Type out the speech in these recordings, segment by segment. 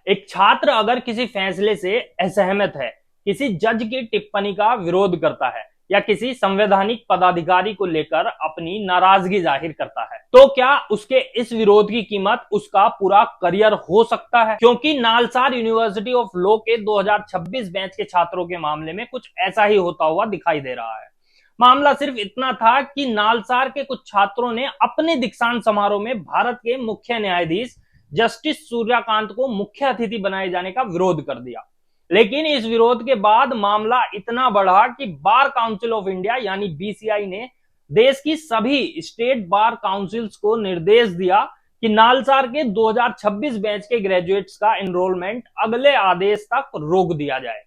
एक छात्र अगर किसी फैसले से असहमत है, किसी जज की टिप्पणी का विरोध करता है या किसी संवैधानिक पदाधिकारी को लेकर अपनी नाराजगी जाहिर करता है, तो क्या उसके इस विरोध की कीमत उसका पूरा करियर हो सकता है? क्योंकि नालसार यूनिवर्सिटी ऑफ लॉ के 2026 बैच के छात्रों के मामले में कुछ ऐसा ही होता हुआ दिखाई दे रहा है। मामला सिर्फ इतना था कि नालसार के कुछ छात्रों ने अपने दीक्षांत समारोह में भारत के मुख्य न्यायाधीश जस्टिस सूर्यकांत को मुख्य अतिथि बनाए जाने का विरोध कर दिया। लेकिन इस विरोध के बाद मामला इतना बढ़ा कि बार काउंसिल ऑफ इंडिया यानी बीसीआई ने देश की सभी स्टेट बार काउंसिल्स को निर्देश दिया कि नालसार के 2026 बैच के ग्रेजुएट्स का एनरोलमेंट अगले आदेश तक रोक दिया जाए।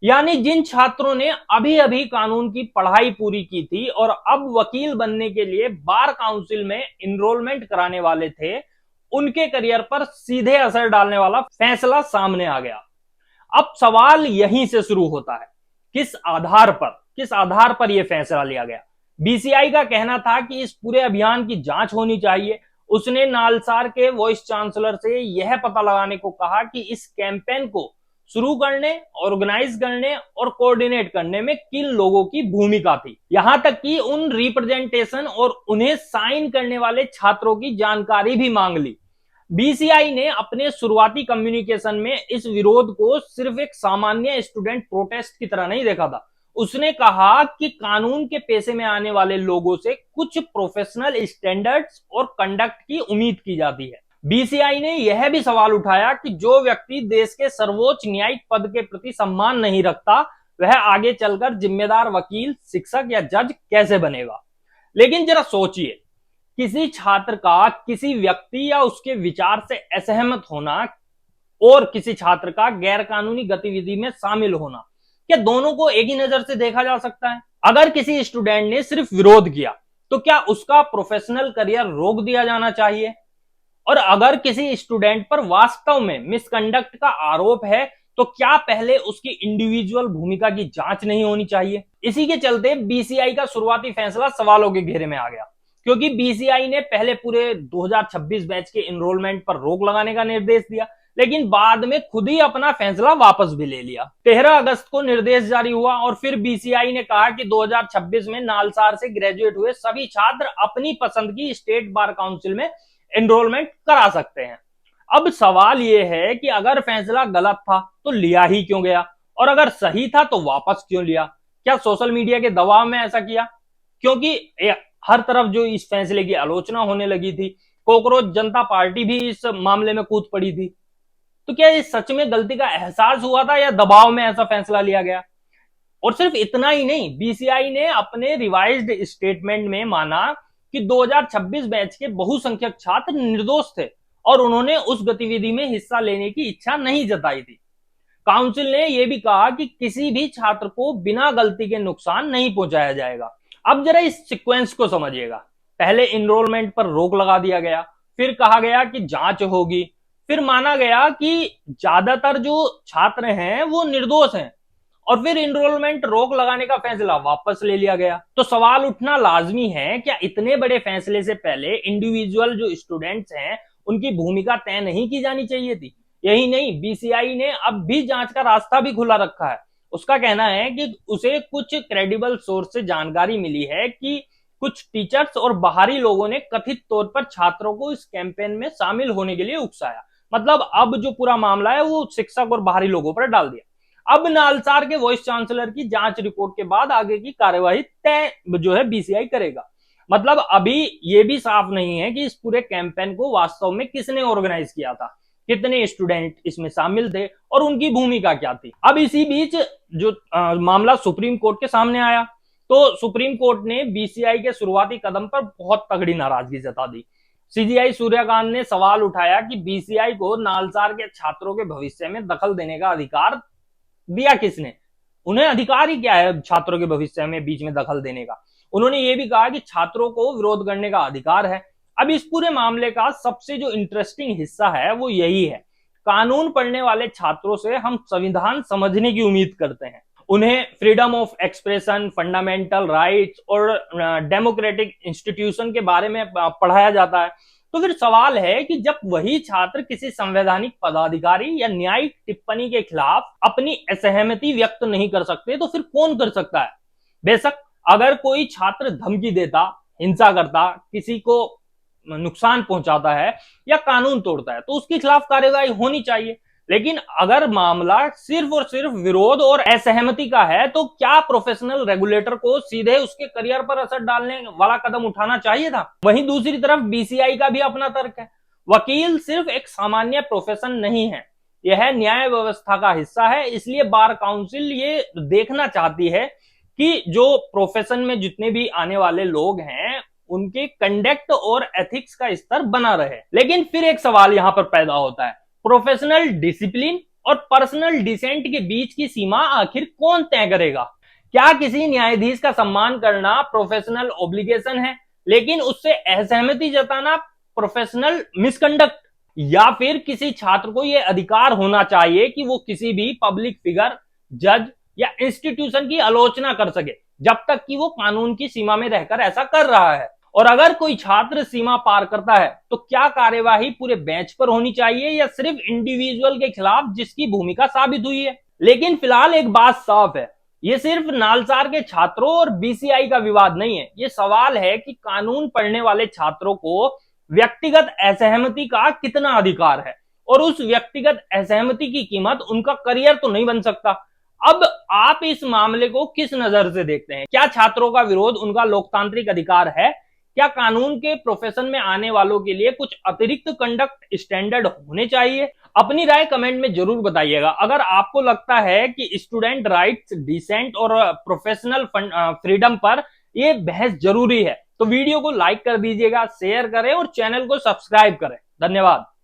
यानी जिन छात्रों ने अभी अभी कानून की पढ़ाई पूरी की थी और अब वकील बनने के लिए बार काउंसिल में एनरोलमेंट कराने वाले थे, उनके करियर पर सीधे असर डालने वाला फैसला सामने आ गया। अब सवाल यहीं से शुरू होता है, किस आधार पर यह फैसला लिया गया? बीसीआई का कहना था कि इस पूरे अभियान की जांच होनी चाहिए। उसने नालसार के वाइस चांसलर से यह पता लगाने को कहा कि इस कैंपेन को शुरू करने, ऑर्गेनाइज करने और कोऑर्डिनेट करने में किन लोगों की भूमिका थी। यहां तक कि उन रिप्रेजेंटेशन और उन्हें साइन करने वाले छात्रों की जानकारी भी मांग ली। बीसीआई ने अपने शुरुआती कम्युनिकेशन में इस विरोध को सिर्फ एक सामान्य स्टूडेंट प्रोटेस्ट की तरह नहीं देखा था। उसने कहा कि कानून के पेशे में आने वाले लोगों से कुछ प्रोफेशनल स्टैंडर्ड्स और कंडक्ट की उम्मीद की जाती है। बीसीआई ने यह भी सवाल उठाया कि जो व्यक्ति देश के सर्वोच्च न्यायिक पद के प्रति सम्मान नहीं रखता, वह आगे चलकर जिम्मेदार वकील, शिक्षक या जज कैसे बनेगा? लेकिन जरा सोचिए, किसी छात्र का किसी व्यक्ति या उसके विचार से असहमत होना और किसी छात्र का गैर कानूनी गतिविधि में शामिल होना, क्या दोनों को एक ही नजर से देखा जा सकता है? अगर किसी स्टूडेंट ने सिर्फ विरोध किया, तो क्या उसका प्रोफेशनल करियर रोक दिया जाना चाहिए? और अगर किसी स्टूडेंट पर वास्तव में मिसकंडक्ट का आरोप है, तो क्या पहले उसकी इंडिविजुअल भूमिका की जांच नहीं होनी चाहिए? इसी के चलते बीसीआई का शुरुआती फैसला सवालों के घेरे में आ गया, क्योंकि बीसीआई ने पहले पूरे 2026 बैच के एनरोलमेंट पर रोक लगाने का निर्देश दिया, लेकिन बाद में खुद ही अपना फैसला वापस भी ले लिया। 13 अगस्त को निर्देश जारी हुआ और फिर बीसीआई ने कहा कि 2026 में नालसार से ग्रेजुएट हुए सभी छात्र अपनी पसंद की स्टेट बार काउंसिल में एनरोलमेंट करा सकते हैं। अब सवाल यह है कि अगर फैसला गलत था तो लिया ही क्यों गया, और अगर सही था तो वापस क्यों लिया? क्या सोशल मीडिया के दबाव में ऐसा किया? क्योंकि हर तरफ जो इस फैसले की आलोचना होने लगी थी, कॉकरोच जनता पार्टी भी इस मामले में कूद पड़ी थी। तो क्या इस सच में गलती का एहसास हुआ था या दबाव में ऐसा फैसला लिया गया? और सिर्फ इतना ही नहीं, बीसीआई ने अपने रिवाइज्ड स्टेटमेंट में माना कि 2026 बैच के बहुसंख्यक छात्र निर्दोष थे और उन्होंने उस गतिविधि में हिस्सा लेने की इच्छा नहीं जताई थी। काउंसिल ने यह भी कहा कि किसी भी छात्र को बिना गलती के नुकसान नहीं पहुंचाया जाएगा। अब जरा इस सीक्वेंस को समझिएगा। पहले एनरोलमेंट पर रोक लगा दिया गया, फिर कहा गया कि जांच होगी, फिर माना गया कि ज्यादातर जो छात्र हैं वो निर्दोष हैं, और फिर एनरोलमेंट रोक लगाने का फैसला वापस ले लिया गया। तो सवाल उठना लाजमी है, क्या इतने बड़े फैसले से पहले इंडिविजुअल जो स्टूडेंट्स हैं उनकी भूमिका तय नहीं की जानी चाहिए थी? यही नहीं, बीसीआई ने अब भी जांच का रास्ता भी खुला रखा है। उसका कहना है कि उसे कुछ क्रेडिबल सोर्स से जानकारी मिली है कि कुछ टीचर्स और बाहरी लोगों ने कथित तौर पर छात्रों को इस कैंपेन में शामिल होने के लिए उकसाया। मतलब अब जो पूरा मामला है वो शिक्षक और बाहरी लोगों पर डाल दिया। अब नालसार के वाइस चांसलर की जांच रिपोर्ट के बाद आगे की कार्यवाही तय जो है बीसीआई करेगा। मतलब अभी ये भी साफ नहीं है कि इस पूरे कैंपेन को वास्तव में किसने ऑर्गेनाइज किया था, कितने स्टूडेंट इसमें शामिल थे और उनकी भूमिका क्या थी। अब इसी बीच जो मामला सुप्रीम कोर्ट के सामने आया, तो सुप्रीम कोर्ट ने बीसीआई के शुरुआती कदम पर बहुत तगड़ी नाराजगी जता दी। सीजीआई सूर्यकांत ने सवाल उठाया कि बीसीआई को नालसार के छात्रों के भविष्य में दखल देने का अधिकार दिया किसने? उन्हें अधिकार ही क्या है छात्रों के भविष्य में बीच में दखल देने का? उन्होंने ये भी कहा कि छात्रों को विरोध करने का अधिकार है। अब इस पूरे मामले का सबसे जो इंटरेस्टिंग हिस्सा है वो यही है, कानून पढ़ने वाले छात्रों से हम संविधान समझने की उम्मीद करते हैं। उन्हें freedom of expression, fundamental rights और डेमोक्रेटिक इंस्टीट्यूशन के बारे में पढ़ाया जाता है। तो फिर सवाल है कि जब वही छात्र किसी संवैधानिक पदाधिकारी या न्यायिक टिप्पणी के खिलाफ अपनी असहमति व्यक्त नहीं कर सकते तो फिर कौन कर सकता है? बेशक अगर कोई छात्र धमकी देता, हिंसा करता, किसी को नुकसान पहुंचाता है या कानून तोड़ता है तो उसके खिलाफ कार्यवाही होनी चाहिए। लेकिन अगर मामला सिर्फ और सिर्फ विरोध और असहमति का है तो क्या प्रोफेशनल रेगुलेटर को सीधे उसके करियर पर असर डालने वाला कदम उठाना चाहिए था? वहीं दूसरी तरफ बीसीआई का भी अपना तर्क है। वकील सिर्फ एक सामान्य प्रोफेशन नहीं है, यह न्याय व्यवस्था का हिस्सा है। इसलिए बार काउंसिल ये देखना चाहती है कि जो प्रोफेशन में जितने भी आने वाले लोग हैं उनके कंडक्ट और एथिक्स का स्तर बना रहे। लेकिन फिर एक सवाल यहां पर पैदा होता है, प्रोफेशनल डिसिप्लिन और पर्सनल डिसेंट के बीच की सीमा आखिर कौन तय करेगा? क्या किसी न्यायाधीश का सम्मान करना प्रोफेशनल ऑब्लिगेशन है लेकिन उससे असहमति जताना प्रोफेशनल मिसकंडक्ट? या फिर किसी छात्र को यह अधिकार होना चाहिए कि वो किसी भी पब्लिक फिगर, जज या इंस्टीट्यूशन की आलोचना कर सके जब तक कि वो कानून की सीमा में रहकर ऐसा कर रहा है? और अगर कोई छात्र सीमा पार करता है तो क्या कार्यवाही पूरे बेंच पर होनी चाहिए या सिर्फ इंडिविजुअल के खिलाफ जिसकी भूमिका साबित हुई है? लेकिन फिलहाल एक बात साफ है, ये सिर्फ नालसार के छात्रों और बीसीआई का विवाद नहीं है। ये सवाल है कि कानून पढ़ने वाले छात्रों को व्यक्तिगत असहमति का कितना अधिकार है और उस व्यक्तिगत असहमति की कीमत उनका करियर तो नहीं बन सकता। अब आप इस मामले को किस नजर से देखते हैं? क्या छात्रों का विरोध उनका लोकतांत्रिक अधिकार है? क्या कानून के प्रोफेशन में आने वालों के लिए कुछ अतिरिक्त कंडक्ट स्टैंडर्ड होने चाहिए? अपनी राय कमेंट में जरूर बताइएगा। अगर आपको लगता है कि स्टूडेंट राइट्स, डिसेंट और प्रोफेशनल फ्रीडम पर यह बहस जरूरी है तो वीडियो को लाइक कर दीजिएगा, शेयर करें और चैनल को सब्सक्राइब करें। धन्यवाद।